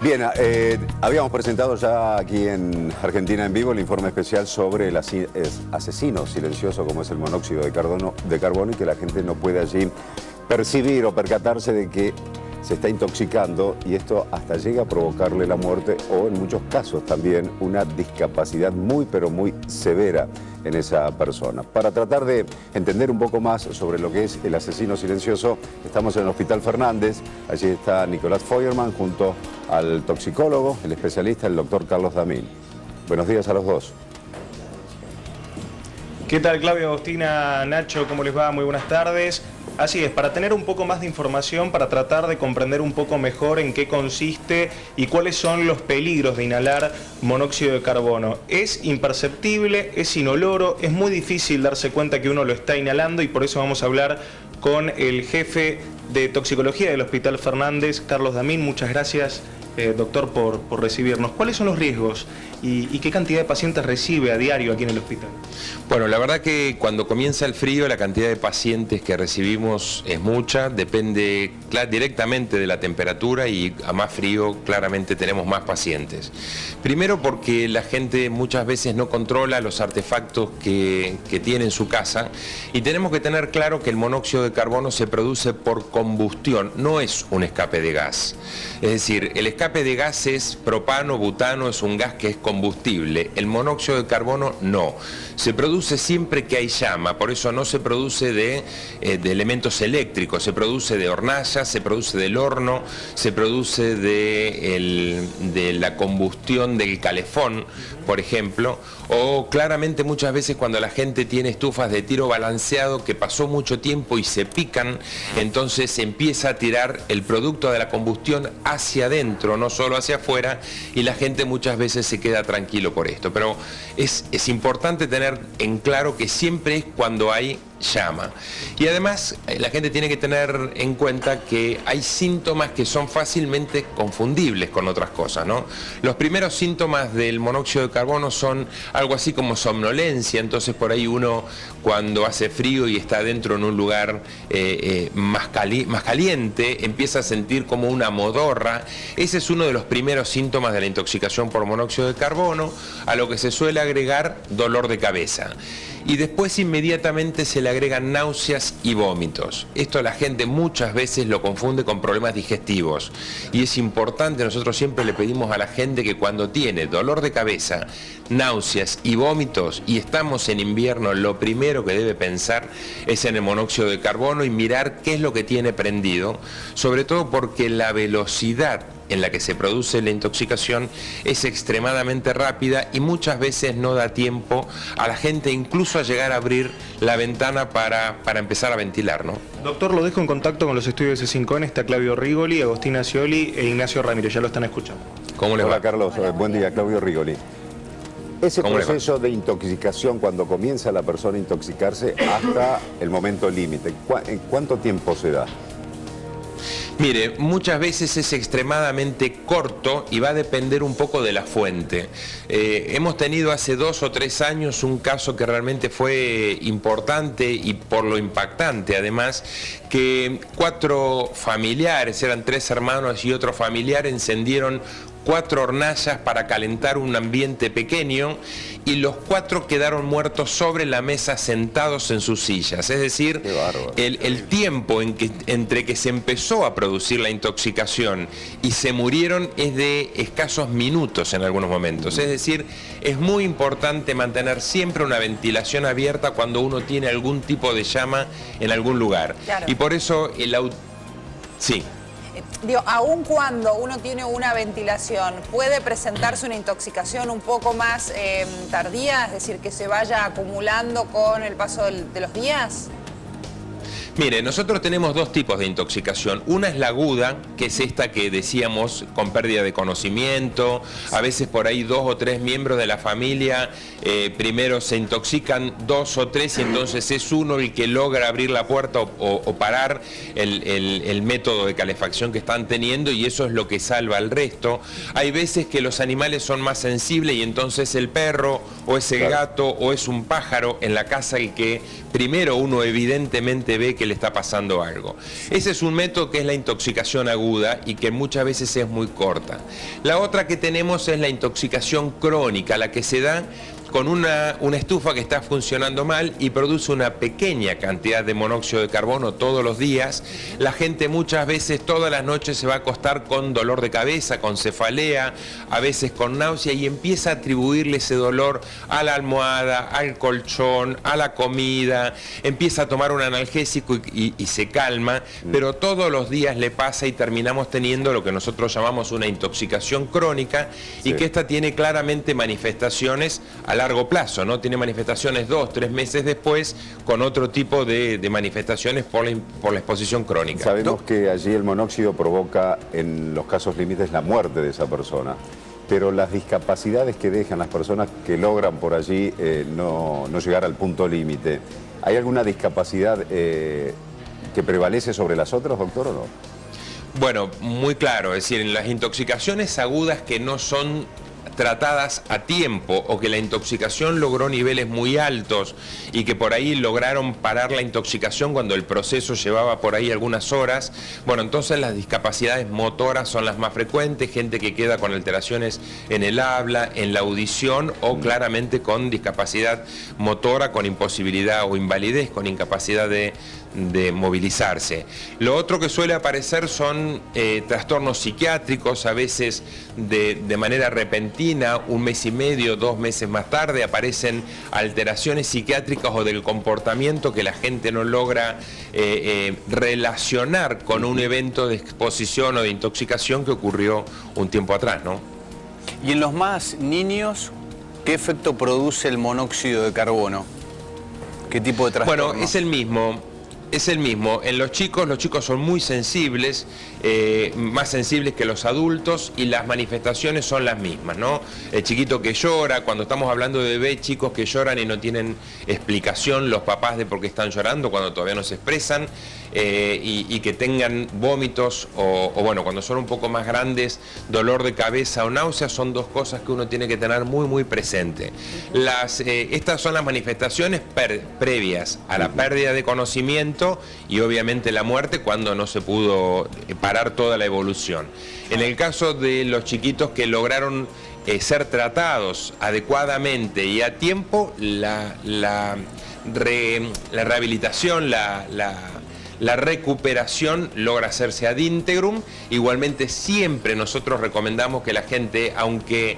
Bien, habíamos presentado ya aquí en Argentina en Vivo el informe especial sobre el asesino silencioso como es el monóxido de carbono y que la gente no puede allí percibir o percatarse de que se está intoxicando y esto hasta llega a provocarle la muerte o en muchos casos también una discapacidad muy pero muy severa en esa persona. Para tratar de entender un poco más sobre lo que es el asesino silencioso, estamos en el Hospital Fernández. Allí está Nicolás Feuerman junto al toxicólogo, el especialista, el doctor Carlos Damín. Buenos días a los dos. ¿Qué tal, Claudio, Agostina, Nacho? ¿Cómo les va? Muy buenas tardes. Así es, para tener un poco más de información, para tratar de comprender un poco mejor en qué consiste y cuáles son los peligros de inhalar monóxido de carbono. Es imperceptible, es inoloro, es muy difícil darse cuenta que uno lo está inhalando y por eso vamos a hablar con el jefe de toxicología del Hospital Fernández, Carlos Damín. Muchas gracias, doctor, por recibirnos. ¿Cuáles son los riesgos y qué cantidad de pacientes recibe a diario aquí en el hospital? Bueno, la verdad que cuando comienza el frío la cantidad de pacientes que recibimos es mucha, depende directamente de la temperatura y a más frío claramente tenemos más pacientes. Primero porque la gente muchas veces no controla los artefactos que tiene en su casa y tenemos que tener claro que el monóxido de carbono se produce por combustión, no es un escape de gas. Es decir, el escape de gas es propano, butano, es un gas que es combustible. El monóxido de carbono no. Se produce siempre que hay llama, por eso no se produce de elementos eléctricos, se produce de hornallas, se produce del horno, se produce de la combustión del calefón, por ejemplo, o claramente muchas veces cuando la gente tiene estufas de tiro balanceado que pasó mucho tiempo y se pican, entonces empieza a tirar el producto de la combustión hacia adentro, no solo hacia afuera, y la gente muchas veces se queda tranquilo por esto. Pero es importante tener en claro que siempre es cuando hay llama. Y además la gente tiene que tener en cuenta que hay síntomas que son fácilmente confundibles con otras cosas, ¿no? Los primeros síntomas del monóxido de carbono son algo así como somnolencia, entonces por ahí uno cuando hace frío y está dentro en un lugar más caliente empieza a sentir como una modorra. Ese es uno de los primeros síntomas de la intoxicación por monóxido de carbono, a lo que se suele agregar dolor de cabeza. Y después inmediatamente se le agregan náuseas y vómitos. Esto la gente muchas veces lo confunde con problemas digestivos. Y es importante, nosotros siempre le pedimos a la gente que cuando tiene dolor de cabeza, náuseas y vómitos, y estamos en invierno, lo primero que debe pensar es en el monóxido de carbono y mirar qué es lo que tiene prendido, sobre todo porque la velocidad en la que se produce la intoxicación es extremadamente rápida y muchas veces no da tiempo a la gente incluso a llegar a abrir la ventana para empezar a ventilar, ¿no? Doctor, lo dejo en contacto con los estudios de C5N, está Claudio Rigoli, Agostina Scioli e Ignacio Ramírez, ya lo están escuchando. ¿Cómo les va? Hola Carlos, buen día, Claudio Rigoli. Ese proceso de intoxicación, cuando comienza la persona a intoxicarse hasta el momento límite, ¿en cuánto tiempo se da? Mire, muchas veces es extremadamente corto y va a depender un poco de la fuente. Hemos tenido hace 2 o 3 años un caso que realmente fue importante y por lo impactante además, que 4 familiares, eran 3 hermanos y otro familiar, encendieron 4 hornallas para calentar un ambiente pequeño y los 4 quedaron muertos sobre la mesa sentados en sus sillas. Es decir, el tiempo entre que se empezó a producir la intoxicación y se murieron es de escasos minutos en algunos momentos. Es decir, es muy importante mantener siempre una ventilación abierta cuando uno tiene algún tipo de llama en algún lugar. Claro. Y por eso Sí. Digo, aun cuando uno tiene una ventilación, ¿puede presentarse una intoxicación un poco más tardía? Es decir, que se vaya acumulando con el paso de los días. Mire, nosotros tenemos 2 tipos de intoxicación. Una es la aguda, que es esta que decíamos con pérdida de conocimiento. A veces por ahí 2 o 3 miembros de la familia primero se intoxican 2 o 3 y entonces es uno el que logra abrir la puerta o parar el método de calefacción que están teniendo y eso es lo que salva al resto. Hay veces que los animales son más sensibles y entonces el perro o ese gato o es un pájaro en la casa el que primero uno evidentemente ve que le está pasando algo. Ese es un método que es la intoxicación aguda y que muchas veces es muy corta. La otra que tenemos es la intoxicación crónica, la que se da con una estufa que está funcionando mal y produce una pequeña cantidad de monóxido de carbono todos los días. La gente muchas veces todas las noches se va a acostar con dolor de cabeza, con cefalea, a veces con náusea, y empieza a atribuirle ese dolor a la almohada, al colchón, a la comida, empieza a tomar un analgésico y se calma, pero todos los días le pasa y terminamos teniendo lo que nosotros llamamos una intoxicación crónica, y que esta tiene claramente manifestaciones a largo plazo, ¿no? Tiene manifestaciones 2, 3 meses después con otro tipo de manifestaciones por la exposición crónica. Sabemos que allí el monóxido provoca en los casos límites la muerte de esa persona, pero las discapacidades que dejan las personas que logran por allí no llegar al punto límite, ¿hay alguna discapacidad que prevalece sobre las otras, doctor, o no? Bueno, muy claro, es decir, en las intoxicaciones agudas que no son tratadas a tiempo, o que la intoxicación logró niveles muy altos y que por ahí lograron parar la intoxicación cuando el proceso llevaba por ahí algunas horas, bueno, entonces las discapacidades motoras son las más frecuentes, gente que queda con alteraciones en el habla, en la audición, o claramente con discapacidad motora, con imposibilidad o invalidez, con incapacidad de movilizarse. Lo otro que suele aparecer son trastornos psiquiátricos, a veces de manera repentina, 1 mes y medio, 2 meses más tarde, aparecen alteraciones psiquiátricas o del comportamiento que la gente no logra relacionar con un evento de exposición o de intoxicación que ocurrió un tiempo atrás, ¿no? Y en los más niños, ¿qué efecto produce el monóxido de carbono? ¿Qué tipo de trastorno? Bueno, es el mismo. Es el mismo. En los chicos son muy sensibles, más sensibles que los adultos, y las manifestaciones son las mismas, ¿no? El chiquito que llora, cuando estamos hablando de bebés, chicos que lloran y no tienen explicación los papás de por qué están llorando cuando todavía no se expresan, y que tengan vómitos o bueno, cuando son un poco más grandes, dolor de cabeza o náuseas, son dos cosas que uno tiene que tener muy muy presente. Estas son las manifestaciones previas a la pérdida de conocimiento y obviamente la muerte, cuando no se pudo parar toda la evolución. En el caso de los chiquitos que lograron ser tratados adecuadamente y a tiempo, la rehabilitación, la recuperación logra hacerse ad integrum. Igualmente siempre nosotros recomendamos que la gente, aunque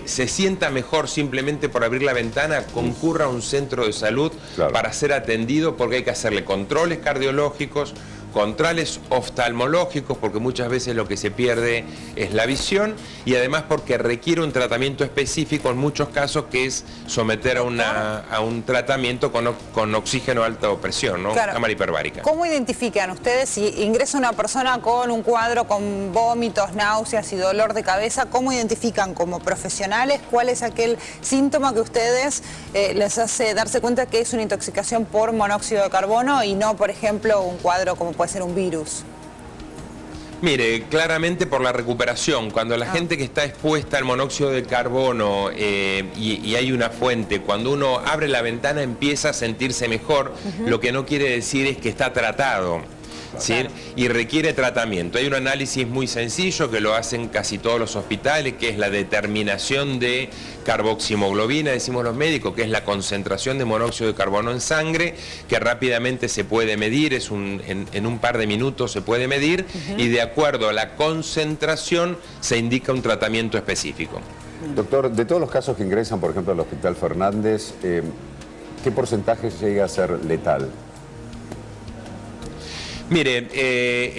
se sienta mejor simplemente por abrir la ventana, concurra a un centro de salud para ser atendido, porque hay que hacerle controles cardiológicos, controles oftalmológicos, porque muchas veces lo que se pierde es la visión, y además porque requiere un tratamiento específico en muchos casos, que es someter a un tratamiento con oxígeno a alta presión, ¿no? Claro. Cámara hiperbárica. ¿Cómo identifican ustedes si ingresa una persona con un cuadro con vómitos, náuseas y dolor de cabeza? ¿Cómo identifican como profesionales cuál es aquel síntoma que ustedes les hace darse cuenta que es una intoxicación por monóxido de carbono y no, por ejemplo, un cuadro como puede ser un virus? Mire, claramente por la recuperación. Cuando la gente que está expuesta al monóxido de carbono y hay una fuente, cuando uno abre la ventana empieza a sentirse mejor, lo que no quiere decir es que está tratado, ¿sí? Y requiere tratamiento. Hay un análisis muy sencillo que lo hacen casi todos los hospitales, que es la determinación de carboximoglobina, decimos los médicos, que es la concentración de monóxido de carbono en sangre, que rápidamente se puede medir, en un par de minutos se puede medir, y de acuerdo a la concentración se indica un tratamiento específico. Doctor, de todos los casos que ingresan, por ejemplo, al Hospital Fernández, ¿qué porcentaje llega a ser letal? Mire,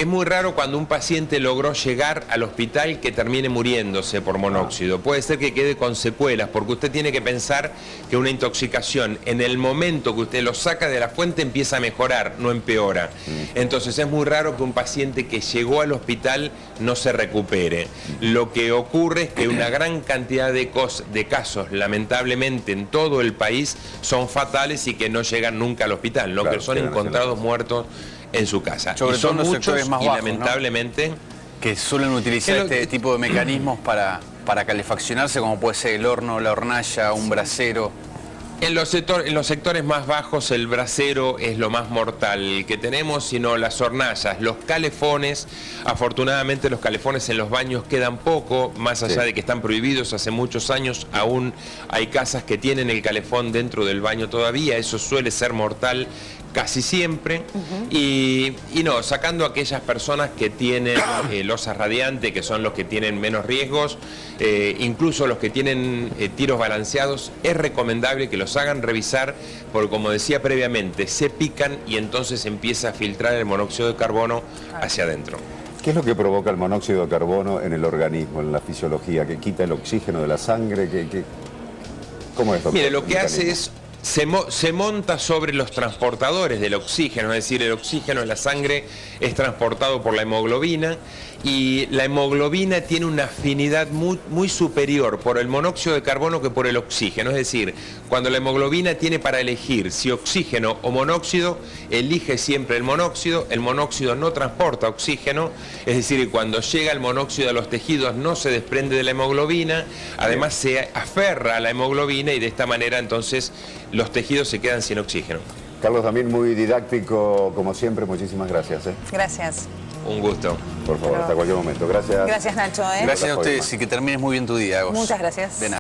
es muy raro cuando un paciente logró llegar al hospital que termine muriéndose por monóxido. Puede ser que quede con secuelas, porque usted tiene que pensar que una intoxicación, en el momento que usted lo saca de la fuente, empieza a mejorar, no empeora. Entonces es muy raro que un paciente que llegó al hospital no se recupere. Lo que ocurre es que una gran cantidad de casos, lamentablemente en todo el país, son fatales y que no llegan nunca al hospital, ¿no? Que son encontrados muertos en su casa. Sobre y son todo en los muchos sectores más y bajos, lamentablemente, ¿no? Que suelen utilizar este tipo de mecanismos para calefaccionarse, como puede ser el horno, la hornalla, un brasero. En los sectores más bajos el brasero es lo más mortal que tenemos, sino las hornallas, los calefones. Afortunadamente los calefones en los baños quedan poco, más allá de que están prohibidos hace muchos años, aún hay casas que tienen el calefón dentro del baño todavía, eso suele ser mortal casi siempre. Y no, sacando a aquellas personas que tienen losa radiante, que son los que tienen menos riesgos, incluso los que tienen tiros balanceados, es recomendable que los hagan revisar, porque como decía previamente, se pican y entonces empieza a filtrar el monóxido de carbono hacia adentro. ¿Qué es lo que provoca el monóxido de carbono en el organismo, en la fisiología? ¿Que quita el oxígeno de la sangre? ¿Cómo es, doctor? Mire, lo que hace es... Se monta sobre los transportadores del oxígeno, es decir, el oxígeno en la sangre es transportado por la hemoglobina y la hemoglobina tiene una afinidad muy superior por el monóxido de carbono que por el oxígeno. Es decir, cuando la hemoglobina tiene para elegir si oxígeno o monóxido, elige siempre el monóxido no transporta oxígeno, es decir, cuando llega el monóxido a los tejidos no se desprende de la hemoglobina, además se aferra a la hemoglobina y de esta manera entonces los tejidos se quedan sin oxígeno. Carlos, también muy didáctico, como siempre, muchísimas gracias. Gracias. Un gusto. Por favor, hasta cualquier momento. Gracias. Gracias, Nacho. Gracias a ustedes y que termines muy bien tu día, Agos. Muchas gracias. De nada.